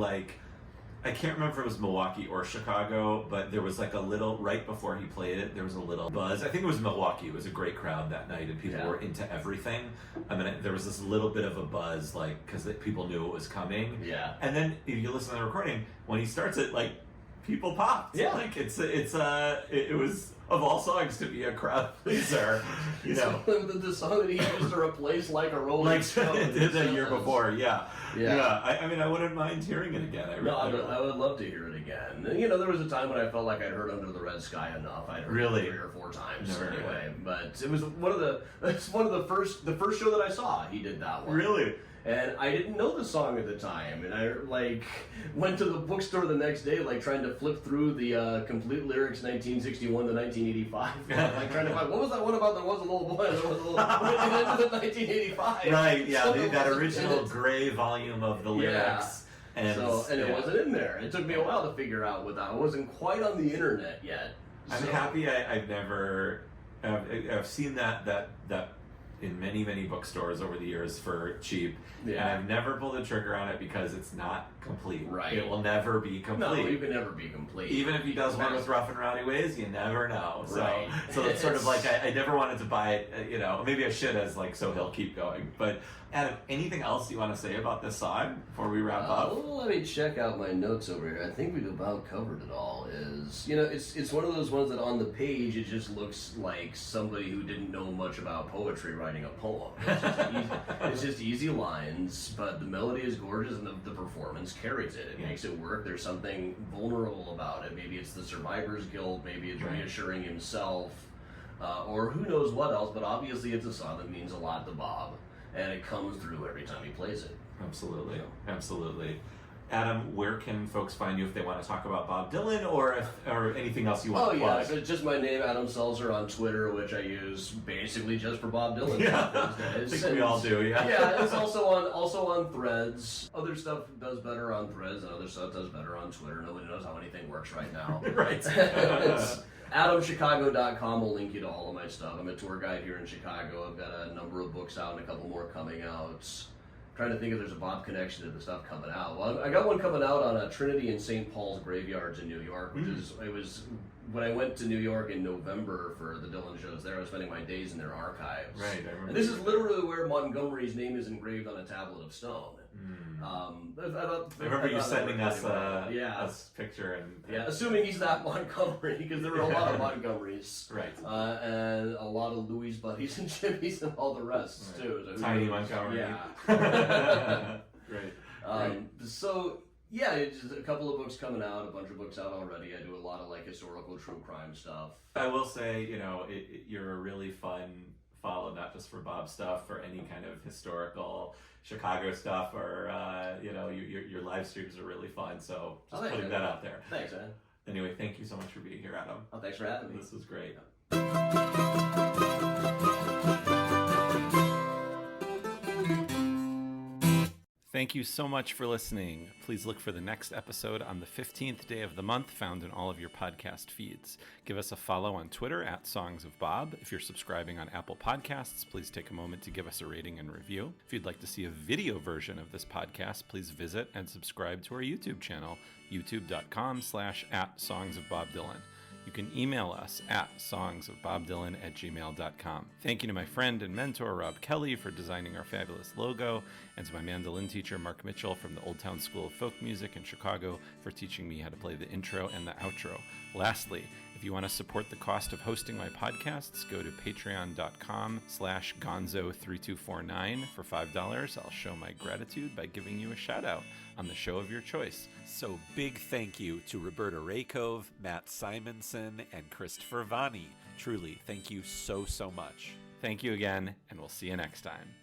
[SPEAKER 1] I can't remember if it was Milwaukee or Chicago, but there was a little, right before he played it, there was a little buzz. I think it was Milwaukee. It was a great crowd that night, and people were into everything. I mean, there was this little bit of a buzz, because people knew it was coming.
[SPEAKER 2] Yeah.
[SPEAKER 1] And then, if you listen to the recording, when he starts it, people popped.
[SPEAKER 2] Yeah.
[SPEAKER 1] It was, of all songs, to be a crowd pleaser,
[SPEAKER 2] the song that he used to replace Like a Rolling Stone.
[SPEAKER 1] The year before, I mean, I wouldn't mind hearing it again.
[SPEAKER 2] I would love to hear it again. There was a time when I felt like I'd heard Under the Red Sky enough. I'd heard it 3 or 4 times anyway. But it was one of the first show that I saw. He did that one.
[SPEAKER 1] Really?
[SPEAKER 2] And I didn't know the song at the time, and I like went to the bookstore the next day, like trying to flip through the complete lyrics 1961 to 1985, like trying to find what was that one about there was a little boy, there was a little boy at the end of 1985.
[SPEAKER 1] Right, yeah, that original gray volume of the lyrics.
[SPEAKER 2] And it wasn't in there. It took me a while to figure out what that. I wasn't quite on the internet yet.
[SPEAKER 1] I'm happy I've never. I've seen that in many bookstores over the years for cheap, and I've never pulled the trigger on it because it's not complete.
[SPEAKER 2] Right,
[SPEAKER 1] it will never be complete.
[SPEAKER 2] No, you can never be complete.
[SPEAKER 1] Even if he does one with Rough and Rowdy Ways, you never know. So,
[SPEAKER 2] right.
[SPEAKER 1] So it's sort of like I never wanted to buy it. Maybe I should as like so he'll keep going. But Adam, anything else you want to say about this song before we wrap up?
[SPEAKER 2] Let me check out my notes over here. I think we've about covered it all. It's one of those ones that on the page it just looks like somebody who didn't know much about poetry writing a poem. It's just easy lines, but the melody is gorgeous and the performance carries it. It makes it work. There's something vulnerable about it. Maybe it's the survivor's guilt. Maybe it's reassuring himself, or who knows what else. But obviously, it's a song that means a lot to Bob, and it comes through every time he plays it.
[SPEAKER 1] Absolutely, absolutely. Adam, where can folks find you if they want to talk about Bob Dylan or anything else you want to plug?
[SPEAKER 2] So it's just my name, Adam Selzer, on Twitter, which I use basically just for Bob Dylan.
[SPEAKER 1] I think we all do, yeah.
[SPEAKER 2] Yeah, it's also on Threads. Other stuff does better on Threads, and other stuff does better on Twitter. Nobody knows how anything works right now.
[SPEAKER 1] Right.
[SPEAKER 2] It's AdamChicago.com will link you to all of my stuff. I'm a tour guide here in Chicago. I've got a number of books out and a couple more coming out. Trying to think if there's a Bob connection to the stuff coming out. Well, I got one coming out on Trinity and St. Paul's graveyards in New York, which was when I went to New York in November for the Dylan shows there. I was spending my days in their archives.
[SPEAKER 1] Right, I remember.
[SPEAKER 2] And this is literally where Montgomery's name is engraved on a tablet of stone.
[SPEAKER 1] I remember you sending us a picture and
[SPEAKER 2] assuming he's that Montgomery, because there were a lot of Montgomerys,
[SPEAKER 1] right,
[SPEAKER 2] and a lot of Louis' buddies and Jimmy's and all the rest too. So
[SPEAKER 1] Tiny Montgomery,
[SPEAKER 2] Great. So yeah, it's just a couple of books coming out, a bunch of books out already. I do a lot of like historical true crime stuff.
[SPEAKER 1] I will say, you're a really fun follow, not just for Bob stuff, for any kind of historical Chicago stuff, or your live streams are really fun. So just putting that out there.
[SPEAKER 2] Thanks, man.
[SPEAKER 1] Anyway, thank you so much for being here, Adam.
[SPEAKER 2] Oh, thanks for having me.
[SPEAKER 1] This was great. Thank you so much for listening. Please look for the next episode on the 15th day of the month, found in all of your podcast feeds. Give us a follow on Twitter at Songs of Bob. If you're subscribing on Apple Podcasts, please take a moment to give us a rating and review. If you'd like to see a video version of this podcast, please visit and subscribe to our YouTube channel, youtube.com/@songsofbobdylan. You can email us at songsofbobdylan@gmail.com. Thank you to my friend and mentor, Rob Kelly, for designing our fabulous logo, and to my mandolin teacher, Mark Mitchell, from the Old Town School of Folk Music in Chicago, for teaching me how to play the intro and the outro. Lastly, if you want to support the cost of hosting my podcasts, go to patreon.com/gonzo3249 for $5. I'll show my gratitude by giving you a shout out on the show of your choice.
[SPEAKER 5] So big thank you to Roberta Rakove, Matt Simonson, and Christopher Vanni. Truly, thank you so much.
[SPEAKER 1] Thank you again, and we'll see you next time.